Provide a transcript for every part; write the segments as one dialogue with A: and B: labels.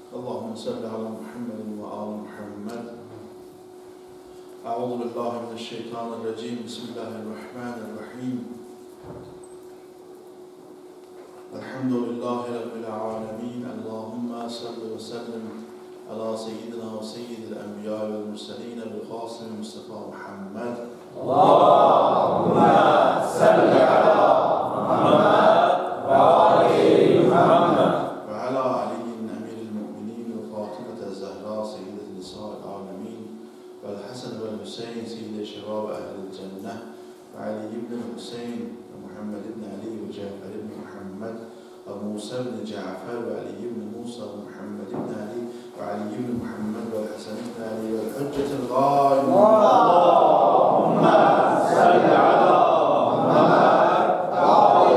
A: اللهم صل على محمد وآل محمد. أعوذ بالله من الشيطان الرجيم. بسم الله الرحمن الرحيم. الحمد لله رب العالمين. اللهم صل وسلم على سيدنا وسيد الأنبياء والمرسلين بالقاسم المصطفى محمد.
B: اللهم صل على محمد وآل محمد
A: وعلى علي أمير المؤمنين وفاطمة الزهراء سيدة نساء العالمين والحسن والحسين سيد شباب أهل الجنة وعلي بن الحسين ومحمد بن علي وجعفر بن محمد وموسى بن جعفر وعلي بن موسى ومحمد بن علي وعلي بن محمد والحسن بن علي والحجة الغائبة.
B: اللهم صل على محمد وآل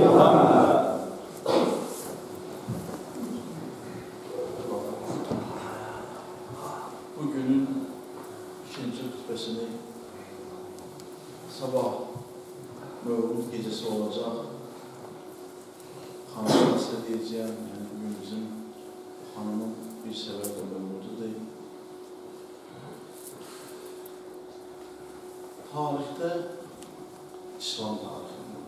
B: محمد.
A: Bugünün ikinci hutbesini sabah Mevlud gecesi olacak. Hanım'a söyleyeceğim, yani bugün bizim hanımın bir sebeple Mevlud'u değil. Tarihte, İslam tarihinde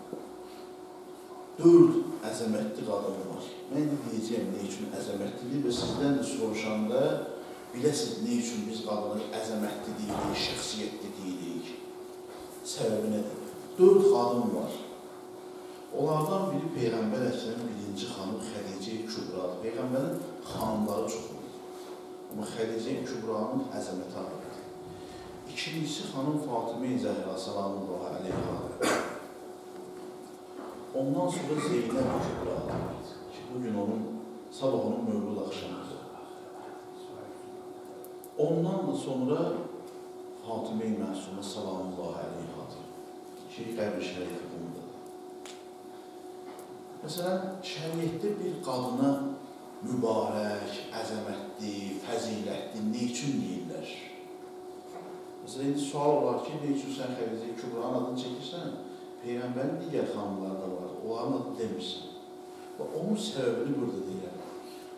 A: 4 əzəmətli qadını var. Mən də deyəcəyim ne üçün əzəmətlidir və sizdən də soruşanda biləsiniz ne üçün biz qadını əzəmətli deyirik, şəxsiyyətli deyirik. Səbəbi nədir? 4 qadın var. Onlardan biri Peyğəmbər Əkrəmin birinci xanım Xədicə-i Kübradır. Peyğəmbərin xanımları çox olur. Amma Xədicə-i Kübranın əzəməti ayrıdır. İkincisi xanım Fatimə-i Zəhra salamullahi aleyha. Ondan sonra Zeynəb-i Kübradır ki, bugün sabah onun Mövlud axşamıdır. Ondan da sonra Fatimə-i Məsumə salamullahi aleyhadır ki, qəbr şərifi bundadır. Məsələn, şəriətdə bir qadına mübarək, əzəmətli, fəzilətli, ne üçün deyirlər? Məsələn, indi sual var ki, ne üçün sən Xədicə-i Kübranın adını çəkirsən, Peyğəmbərin digər xanımları da var, onların adı demirsən. Və onun səbəbini burada deyirəm.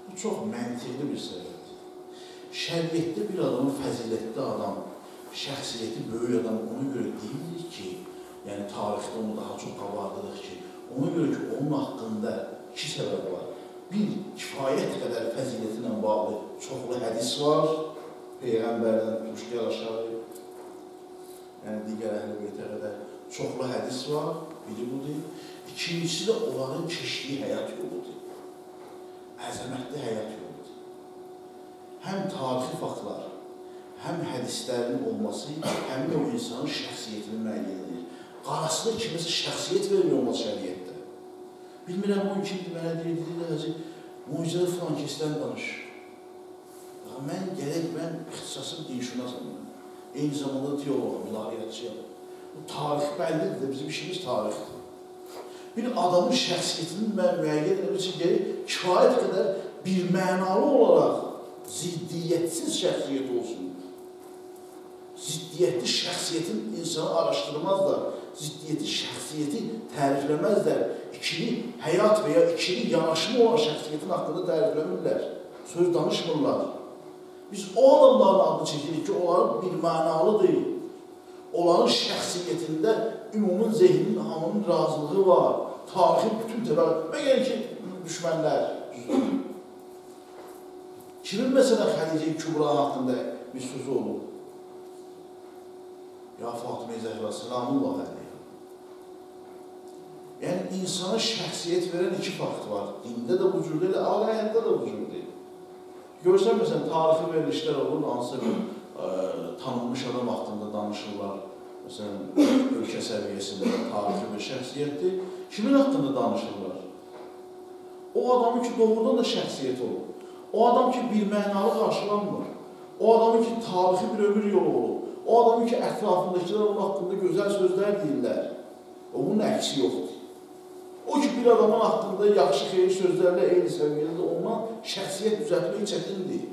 A: Bu çox məntiqli bir səbəbdir. Şəriətdə bir adamın fəzilətli adam, şəxsiyyəti böyük adam ona görə deyilir ki, yəni tarixdə onu daha çox qabardırıq ki, ona görə ki, onun haqqında 2 səbəb var. Bir, kifayət qədər fəziləti ilə bağlı çoxlu hədis var. Peyğəmbərdən tutuşqiyar aşağı, yəni digər əhl-i beytə qədər çoxlu hədis var. Biri budur. İkincisi də onların keçdiyi həyat yoludur. Əzəmətli həyat yoludur. Həm tarixi faktlar, həm hədislərin olması, həm də o insanın şəxsiyyətini müəyyən edir. Qarasında kimisə şəxsiyyət vermiyor olmaz şəriətdə. Bilmirəm, o ikindi mənə deyirdi, Hacı, mucizəli filan kəsdən danış. Mən ixtisasım dinşünasam. Eyni zamanda teoloğam, ilahiyyatçıyam. Bu tarix bəllidir də, bizim işimiz tarixdir. Bir adamın şəxsiyyətini müəyyən etmək üçün gəlir, kifayət qədər bir mənalı olaraq ziddiyyətsiz şəxsiyyət olsun. Ziddiyyətli şəxsiyyətin insanı araşdırmazlar, ziddiyyətli şəxsiyyəti tərifləməzlər, ikili həyat və ya ikili yanaşma olan şəxsiyyətin haqqında tərifləmirlər, söz danışmırlar. Biz o adamların adını çəkirik ki, onların bir mənalıdır. Onların şəxsiyyətində ümumın zehninin, hamının razılığı var, tarixin bütün təbəqə, məgər ki, düşmənlər. Kimin məsələn Xədicə-i Kübra haqqında bir sözü olur? Ya Fatimə-i Zəhra salamullahi aleyha. Yəni, insana şəxsiyyət verən 2 fakt var. Dində də bu cürdür, ali həyatda da bu cürdür. Görsən, məsələn, tarixi verilişlər olur, hansısa bir tanınmış adam haqqında danışırlar. Məsələn, ölkə səviyyəsində tarixi bir şəxsiyyətdir. Kimin haqqında danışırlar? O adamın ki, doğrudan da şəxsiyyət olur. O adam ki, bir mənalı qarşılanmır. O adamın ki, tarixi bir ömür yolu olur. O adamın ki, ətrafındakılar onun haqqında gözəl sözlər deyirlər. Onun əksi yoxdur. O ki, bir adamın haqqında yaxşı xeyir sözlərlə eyni səviyyədə ondan şəxsiyyət düzəltmək çətindir.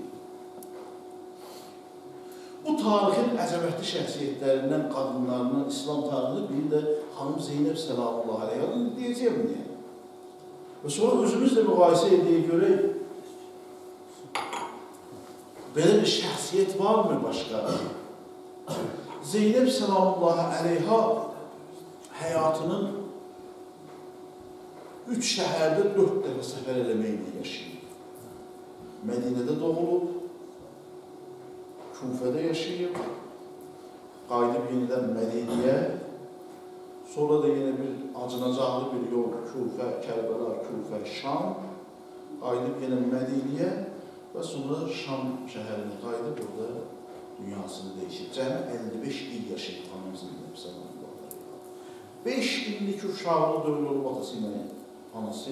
A: Bu tarixin əzəmətli şəxsiyyətlərindən, qadınlarından, İslam tarixini bir də xanım Zeynəb salamullahi aleyha deyəcəyim deyə. Və sonra özümüzlə müqayisə edəyə görək, Belə bir şəxsiyyət varmı başqa? Zeynəb salamullahi əleyha həyatının 3 şəhərdə 4 dəfə səfər eləməklə yaşayıb. Mədinədə doğulub, Kufədə yaşayıb, qayıdıb yenidən Mədiniyə, sonra da yenə bir acınacaqlı bir yol, Kufə, Kərbəla, Kufə, Şam, qayıdıb yenə Mədiniyə və sonra Şam şəhərinə qayıdıb orada dünyasını dəyişib. Cəmi 55 il yaşayıb xanım Zeynəb salamullahi əleyha. 5 illik uşaqlı dövr olub atası ilə anası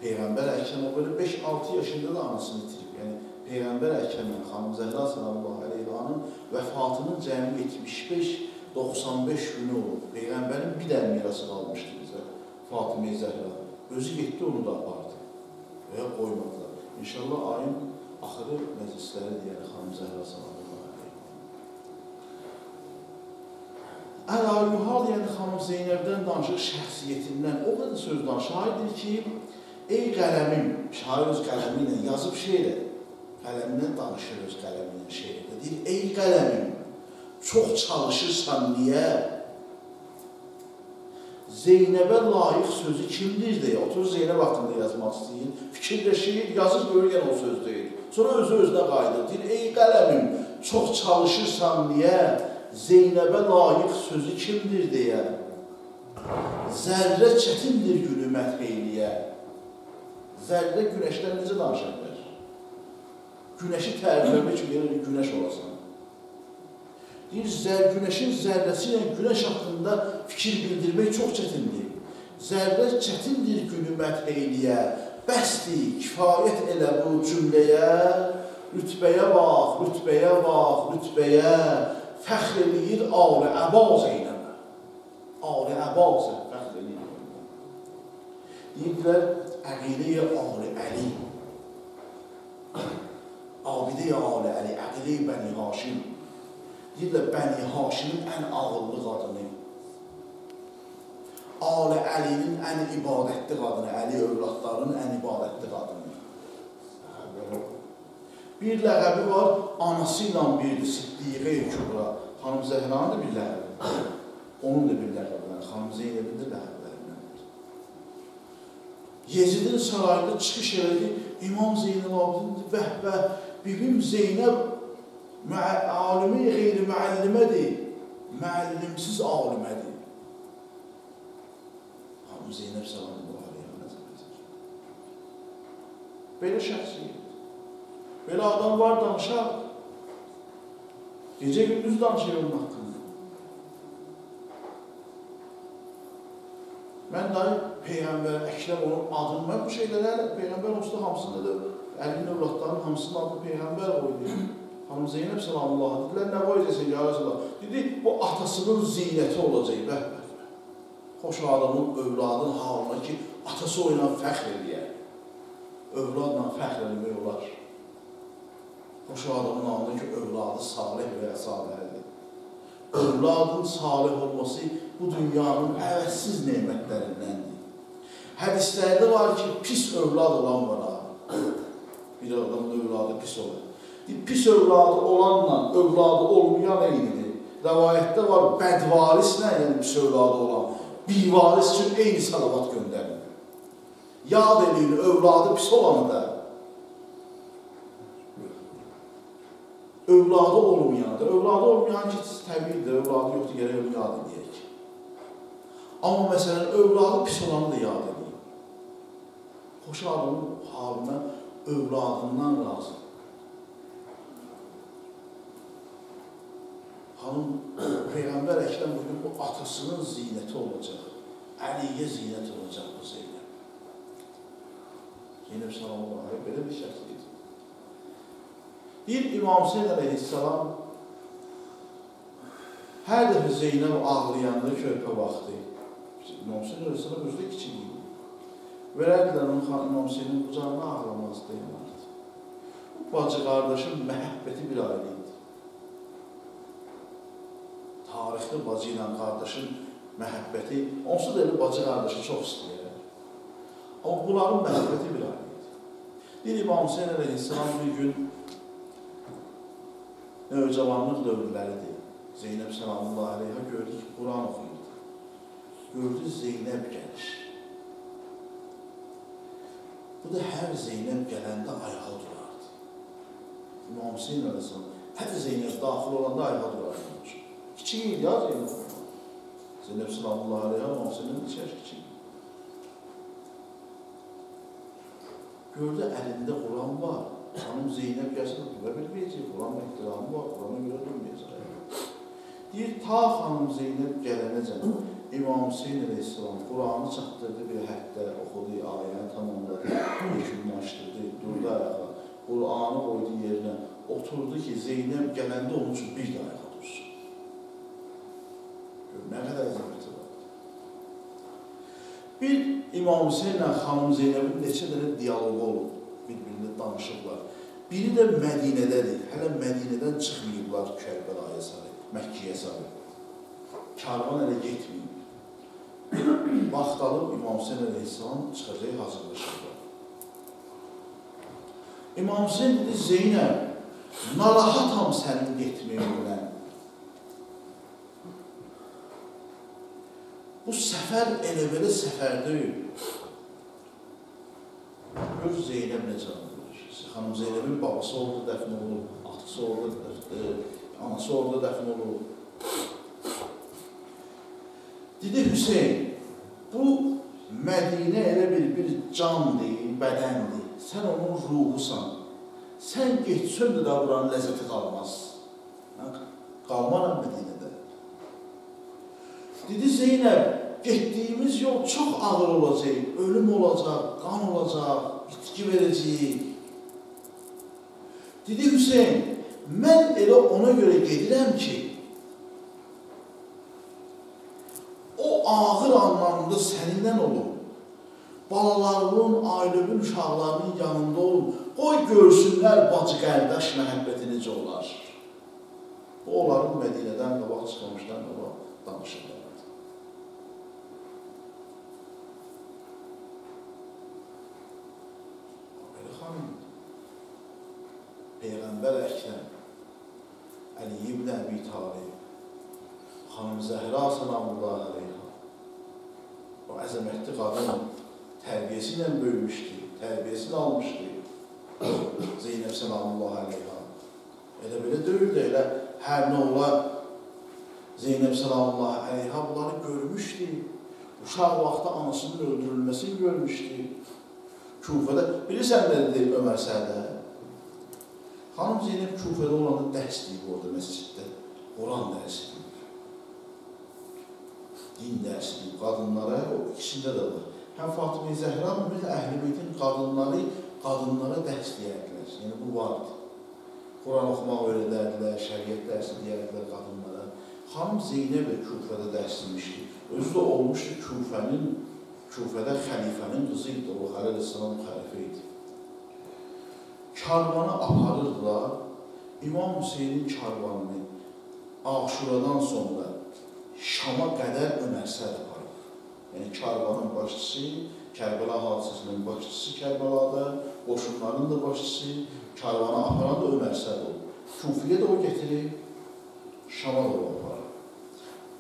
A: Peyğəmbər Əkrəmə belə 5-6 yaşında da anasını itirib. Yəni Peyğəmbər Əkrəmə xanım Zəhra salamullahi əleyhanın vəfatının cəmi 75-95 günü olub. Peyğəmbərin bir dənə mirası qalmışdı bizə, Fatimə Zəhra. Özü getdi, onu da apardı və ya qoymadılar. İnşallah ayın axırı məclisləri deyək xanım Zəhra salamullahi əleyha. Əl-Ayuhal, yəni xanım Zeynəbdən danışıq, şəxsiyyətindən o qədər söz danışır. Şairdir ki, ey qələmim, şair öz qələmi ilə yazıb şeirə, qələmindən danışır öz qələmi ilə şeirdə. Deyir, ey qələmim, çox çalışırsan niyə? Zeynəbə layiq sözü kimdir deyə, oturur Zeynəb haqqında yazmaq istəyir, fikirləşir, yazır, görür yenə o söz deyil. Sonra özü-özünə qayıdır, deyir, ey qələmim, çox çalışırsan niyə? Zeynəbə layiq sözü kimdir deyə, zərrə çətindir gülü mədheyliyə. Zərrə günəşdən necə danışa bilər? Günəşi tərifləmək üçün yenə günəş olasan. Deyir, günəşin zərrəsi ilə günəş haqqında fikir bildirmək çox çətindir. Zərrə çətindir gülü mədheyliyə, bəsdir, kifayət elə bu cümləyə, rütbəyə bax, rütbəyə bax, rütbəyə, fəxr eləyir Əli Əba Zeynəbə. Əli Əba fəxr eləyir. Deyirlər, əqilə-i Əli Əli. Abidə-i Əli Əli, əqilə-i Bəni Haşim. Deyirlər, Bəni Haşimin ən ağıllı qadını. Əli Əlinin ən ibadətli qadını, Əli övladlarının ən ibadətli qadını. Bir ləqəbi var, anası ilə birdir, Siddiqə-i Kübra. Xanım Zəhranın da bir ləqəbi. Onun da bir ləqəbidir, xanım Zeynəbin də ləqəblərindəndir. Yezidin sarayında çıxış elədi, İmam Zeynəl Abidin vəhvə, bibim Zeynəb alimi qeyri-müəllimədir, müəllimsiz alimədir. Xanım Zeynəb salamullahi əleyha nəzərdir. Belə şəxsiyyət. Belə adam var, danışaq. Gecə gündüz danışır onun haqqında. Mən dahi Peyğəmbər Əkrəm onun adını, mən bu şeylərə Peyğəmbər olsa hamısında da Əlinin övladlarının hamısının adını Peyğəmbər qoydu. Xanım Zeynəb salamullahi dedilər, nə qoyacaqsın ya Resulallah? Dedi, bu atasının zinəti olacaq, bəhbəh. Xoş adamın, övladın halına ki, atası o ilə fəxr edir. Övladla fəxr eləmək olar. Xoş adamın halında ki, övladı salih və ya salihədir. Övladın salih olması bu dünyanın əvəzsiz neymətlərindəndir. Hədislərdə var ki, pis övlad olan var. Bir adamın övladı pis olur. Pis övladı olanla övladı olmayan eynidir. Rəvayətdə var, bədvarislə, yəni pis övladı olan, bivaris üçün eyni salavat göndərir. Yad eləyin, övladı pis olanı da, övladı olmayandır. Övladı olmayan ki, təbiidir, övladı yoxdur, gərək onu yad edəyək. Amma məsələn, övladı pis olanı da yad edəyik. Xoş adamın halimə övladından razı. Xanım, Peyğəmbər Əkrəm bugün bu atasının zinəti olacaq. Əliyyə zinət olacaq bu Zeynəb. Zeynəb salamullahi belə bir şəxsiyyət. Deyir İmam Hüseyin əleyhissalam hər dəfə Zeynəb ağlayanda körpə vaxtı. İmam Hüseyin əleyhissalam özü də kiçik idi. Verərdilər onun İmam Hüseynin qucağına ağlamaz deyillərdi. Bu bacı qardaşın məhəbbəti bir ayrı idi. Tarixdə bacı ilə qardaşın məhəbbəti, onsuz da elə bacı qardaşı çox istəyir. Amma bunların məhəbbəti bir ayrı idi. Deyir İmam Hüseyin əleyhissalam bir gün Növcavanlıq dövrləridir. Zeynəb Səlamullahi Aleyha gördü ki, Quran oxuyurdu. Gördü Zeynəb gəlir. Bu da hər Zeynəb gələndə ayağa durardı. İmam Hüseyin Aleyhisselam hər Zeynəb daxil olanda ayağa durardı. Kiçik idi ya Zeynəb. Zeynəb Səlamullahi Aleyha İmam Hüseynin neçə yaş kiçik. Gördü əlində Quran var. Hanım Zeynəb gəlsin, və bilməyəcək, Quranın ehtiramı var, Qurana görə durmayacaq. Deyir, ta xanım Zeynəb gələnəcən İmam Hüseyin Aleyhisselam Quranı çatdırdı bir həddə, oxudu, ayəni tamamladı, yeşilini açdırdı, durdu ayağa, Quranı qoydu yerinə, oturdu ki, Zeynəb gələndə onun üçün bir də ayağa dursun. Gör, nə qədər əzəməti var. Bir İmam Hüseyin ilə xanım Zeynəbin neçə dənə diyalogu olub, bir-birini danışıblar. Biri də Mədinədədir, hələ Mədinədən çıxmayıblar Kərbəlaya sarı, Məkkəyə sarı. Karvan elə getməyib. Vaxt alıb İmam Hüseyin Aleyhisselam çıxacaq, hazırlaşırlar. İmam Hüseyin dedi, Zeynəb, narahatam sənin getməyinlə. Bu səfər elə belə səfər deyil. Gör Zeynəb necə anlayır. Xanım Zeynəbin babası orada dəfn olub, atası orada dəfn, anası orada dəfn olub. Dedi Hüseyin, bu Mədinə elə bir candır, bədəndir. Sən onun ruhusan. Sən geçsən də buranın ləzzəti qalmaz. Mən qalmaram Mədinədə. Dedi Zeynəb, getdiyimiz yol çox ağır olacaq, ölüm olacaq, qan olacaq, itki verəcəyik. Dedi Hüseyin, mən elə ona görə gedirəm ki, o ağır anlamda səninlə olum, balalarının, ailəvin, uşaqlarının yanında olum, qoy görsünlər bacı qardaş məhəbbəti necə olar. Bu, onların Mədinədən qabaq çıxamışdan qabaq danışırlar. Peyğəmbər Əkrəm, Əli ibn Əbi Talib, xanım Zəhra Səlamullahi Aleyha, o əzəmətli qadın tərbiyəsi ilə böyümüşdü, tərbiyəsini almışdı Zeynəb Səlamullahi Aleyha. Elə belə deyildi, elə hər nə ola Zeynəb Səlamullahi Aleyha bunları görmüşdü. Uşaq vaxtı anasının öldürülməsini görmüşdü. Küfədə, bilirsən nə dedi Ömər Sədə? Xanım Zeynəb Küfədə olanda dərs deyib orada məsciddə, Quran dərsi deyib, din dərsi deyib, qadınlara, o ikisində də var. Həm Fatıma Zəhra, həm də Əhl-i Beytin qadınlara dərs deyərdilər, yəni bu vardı. Quran oxumaq öyrədərdilər, şəriət dərsi deyərdilər qadınlara. Xanım Zeynəb də Küfədə dərs demişdi, özü də olmuşdu Küfədə xəlifənin qızı idi, o Xəlil Əssalam xəlifə idi. Karvanı aparırdılar, İmam Hüseynin karvanını Aşuradan sonra Şama qədər Ömər Səd aparır. Yəni karvanın başçısı, Kərbəla hadisəsinin başçısı Kərbəlada, qoşunların da başçısı, karvanı aparan da Ömər Səd olur. Küfiyə də o getirir, Şama da o aparır.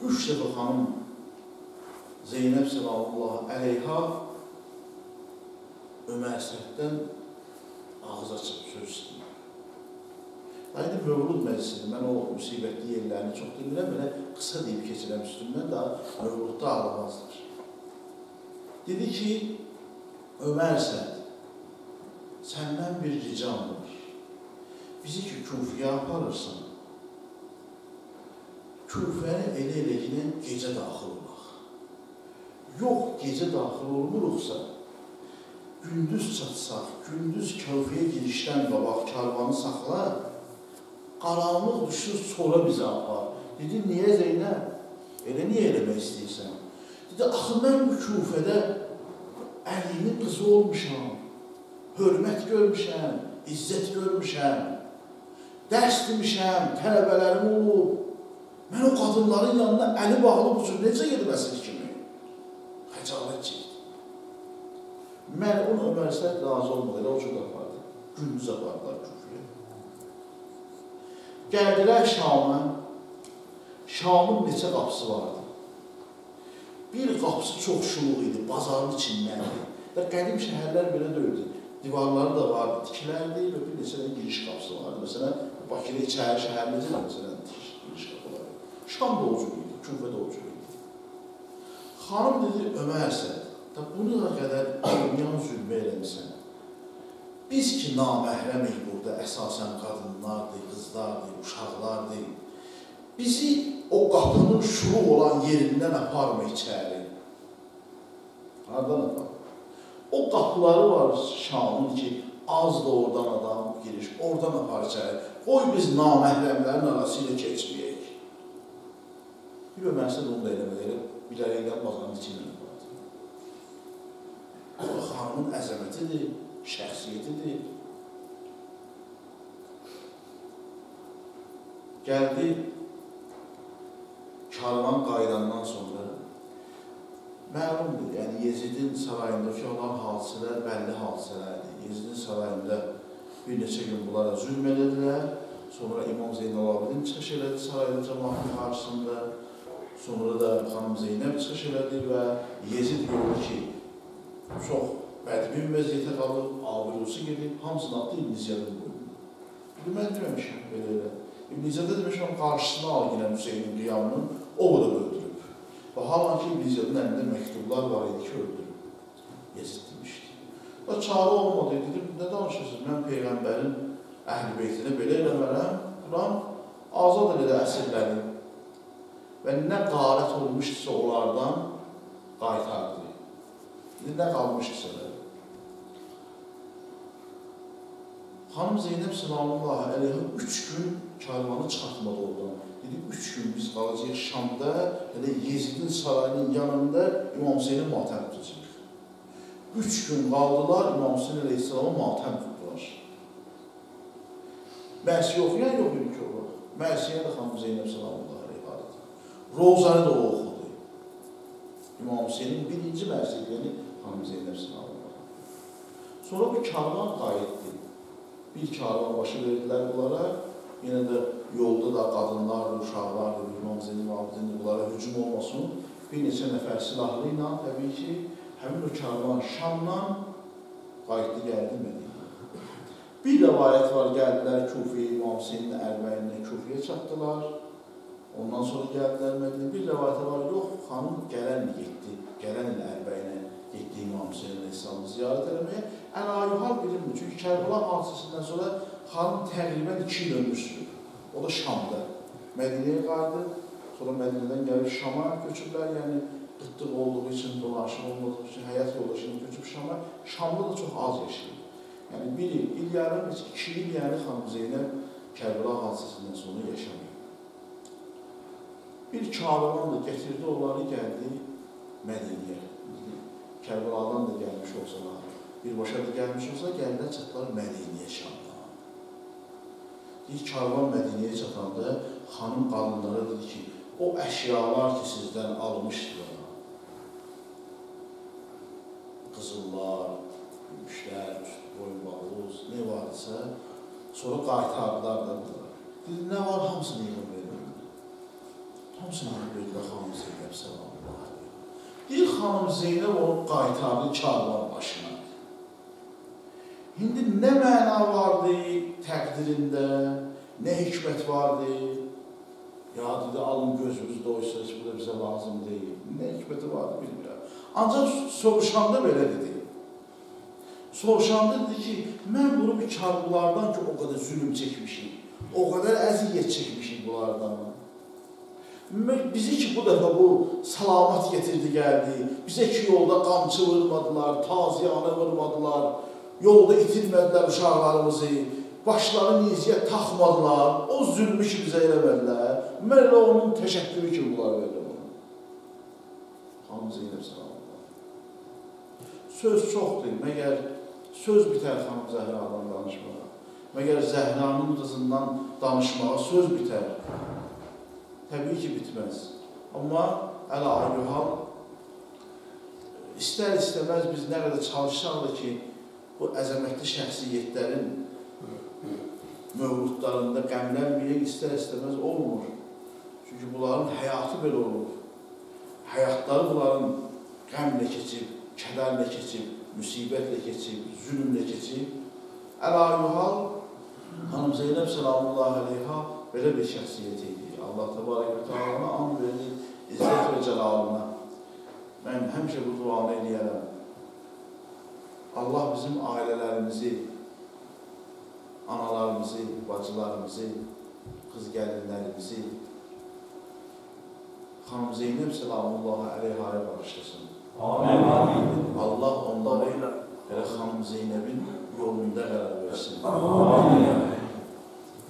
A: 3 dəfə xanım Zeynəb Səlamullahi Aleyha Ömər Səddən ağız açıb söz istəyir. Aydın Mövlud məclisidir, mən o müsibətli yerlərini çox demirəm, belə qısa deyib keçirəm üstündən, daha Mövludda ağlamazdır. Dedi ki, Ömər Səd, səndən bir ricam var. Bizi ki, Küfiyə aparırsan, Küfəni elə gilən gecə daxil olaq. Yox, gecə daxil olmuruqsa, gündüz çatsaq, gündüz Küfiyə girişdən qabaq karvanı saxla, qaranlıq düşür, sonra bizi apar. Dedi, niyə Zeynəb? Elə niyə eləmək istəyirsən? Dedi, axı mən bu Küfədə Əlinin qızı olmuşam, hörmət görmüşəm, izzət görmüşəm, dərs demişəm, tələbələrim olub. Mən o qadınların yanına əli bağlı bu cür necə gedməsin kimi? Xəcalət çəkdi. Məlun Ömər Səd razı olmadı, elə o cür apardı. Gündüz apardılar Küfiyə. Gəldilər Şam'a. Şamın neçə qapısı vardı. Bir qapısı çox şuluq idi, bazarın içindəndir. Qədim şəhərlər belə döyüldü. Divarları da vardı, tiklərdi və bir neçə də giriş qapısı vardı. Məsələn, Bakıda içəri şəhərləridir, məsələn, giriş qapıları. Şam da o cür idi, Küfə də o cür idi. Xanım dedi, Ömər Əsəd, buna qədər dünyanın zülmü eləmişsən. Biz ki, naməhrəmik burada əsasən qadınlardır, qızlardır, uşaqlardır. Bizi o qapının şuluq olan yerindən aparma içəri. Hardan aparma? O qapıları var Şamın ki, az da oradan adam girir, oradan apar içəri. Qoy biz naməhrəmlərin arasıyla keçməyək. Bir Ömərsə də onu da eləmələri, bilərəkdən bazanın içində apardı. O xanımın əzəmətidir, şəxsiyyətidir. Gəldi, karvan qaydandan sonra məlumdur, yəni Yezidin sarayındakı olan hadisələr bəlli hadisələrdir. Yezidin sarayında bir neçə gün bunlara zülm edədilər. Sonra İmam Zeynalabidin çıxış elədi sarayda cəmaatın qarşısında. Sonra da xanım Zeynəb çıxış elədi və Yezid gördü ki, çox bədbin vəziyyətə qalır, ağırlısı gedib, hamısını atdı İbn Ziyadın boyunca. Mən deməmişəm belə elə. İbn Ziyada demişəm, qarşısına al gələn Hüseynin qiyamının, o da öldürüb. Və halanki İbn Ziyadın əlində məktublar var idi ki, öldürüb. Yezid demişdi. Və çare olmadı, dedim, nə danışırsınız? Mən Peyğəmbərin əhl-i beytini belə eləmərəm, Quran azad elədi əsirləri və nə qarət olmuşdursa onlardan qaytardı. Nə qalmışdırsa da. Xanım Zeynəb sallallahu əleyhə 3 gün karvanı çıxartmadı oradan. Dedi, 3 gün biz qalacaq Şamda, hələ Yezidin sarayının yanında İmam Hüseynin matəm tutacaq. 3 gün qaldılar, İmam Hüseyin əleyhissalama matəm tutdular. Mərsiyə oxuyan yox idi ki, o. Mərsiyə də xanım Zeynəb sallallahu əleyhə vardı. Rozanı da o oxudu. İmam Hüseynin birinci mərsiyyəni xanım Zeynəb sallallahu əleyhə. Sonra bu karvan qayıtdı. Bir karvan başı verdilər bunlara. Yenə də yolda da qadınlardır, uşaqlardır, İmam Zeynəb bunlara hücum olmasın. Bir neçə nəfər silahlı ilə, təbii ki, həmin o karvan Şamdan qayıtdı, gəldi Mədinəyə. Bir rəvayət var, gəldilər Küfəyə, İmam Hüseynin ərbəyinə Küfəyə çatdılar. Ondan sonra gəldilər Mədinəyə. Bir rəvayət var, yox, xanım gələn il getdi, gələn il ərbəyinə getdi İmam Hüseyin əleyhissalamı ziyarət eləməyə. Əlahühal bilinmir, çünki Kərbəla hadisəsindən sonra xanım təqribən 2 il ömür sürüb. O da Şamda. Mədinəyə qayıdı, sonra Mədinədən gəlib Şama köçüblər, yəni qıtlıq olduğu üçün, dolaşım olmadığı üçün, həyat yoldaşını köçüb Şama. Şamda da çox az yaşayıb. Yəni 1 il, il yarım, 2 il yəni xanım Zeynəb Kərbəla hadisəsindən sonra yaşamayıb. Bir karvan da gətirdi, onları gəldi Mədinəyə. Kərbaladan da gəlmiş olsalar, birbaşa da gəlmiş olsa, gəlinə çatdılar Mədinəyə Şamdan. İlk karvan Mədinəyə çatanda xanım qadınlara dedi ki, o əşyalar ki sizdən almışdılar, qızıllar, gümüşlər, boyunbağız, ne varsa, sonra qaytardılar da bunlar. Dedi, nə var, hamısını yığın verir. Hamısını yığın verir, xanım Zeynəb sallallahu əleyhi. Bir xanım Zeynəb onu qaytardı karvan başına. İndi nə məna vardı təqdirində, nə hikmət vardı? Ya dedi, alın gözümüz doysa, heç bu da bizə lazım deyil. Nə hikməti vardı bilmirəm. Ancaq soruşanda belə dedi. Soruşanda dedi ki, mən bunu bir karbulardan ki, o qədər zülüm çəkmişim, o qədər əziyyət çəkmişim bunlardan. Bizi ki, bu dəfə bu salamat getirdi, gəldi. Bizə ki, yolda qamçı vurmadılar, taziyanı vurmadılar, yolda itilmədilər uşaqlarımızı, başları niziyə taxmadılar, o zülmü ki, bizə eləmədilər. Mən elə onun təşəkkürü ki, bunlar verirəm onu. Xanım Zeynəb sallallahu. Söz çoxdur, məgər söz bitər xanım Zəhradan danışmağa, məgər Zəhranın qızından danışmağa söz bitər. Təbii ki, bitməz. Amma əl-ayuhal istər-istəməz biz nə qədər çalışsaq da ki, bu əzəmətli şəxsiyyətlərin mövludlarında qəmlənməyək istər-istəməz olmur. Çünki bunların həyatı belə olur. Həyatları bunların qəmlə keçib, kədərlə keçib, müsibətlə keçib, zülmlə keçib. Əl-Ayuhal, Xanım Zeynəb Selamullahi Aleyha belə bir şəxsiyyət idi. Allah Təbarək və Teala'na and verir, İzzət və Cəlalına. Mən həmişə bu duanı eləyərəm. Allah bizim ailələrimizi, analarımızı, bacılarımızı, qız gəlinlərimizi Xanım Zeynəb Selamullahi Aleyha'ya bağışlasın.
B: Amin.
A: Allah onları elə Xanım Zeynəbin yolunda qərar versin.
B: Amin.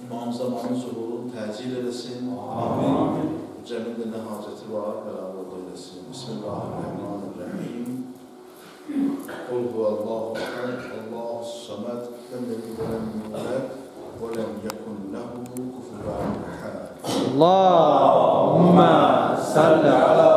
A: İmam zamanı zuhurunu təcil eləsin.
B: Amin.
A: Cəmində nə hacəti var, bərabər eləsin. Bismillahirrahmanirrahim. Qul huvallahu ahad, Allahu samad, ləm yəlid və ləm yulad və ləm yekun lehu kufuven ahad.
B: Allahümme salli ala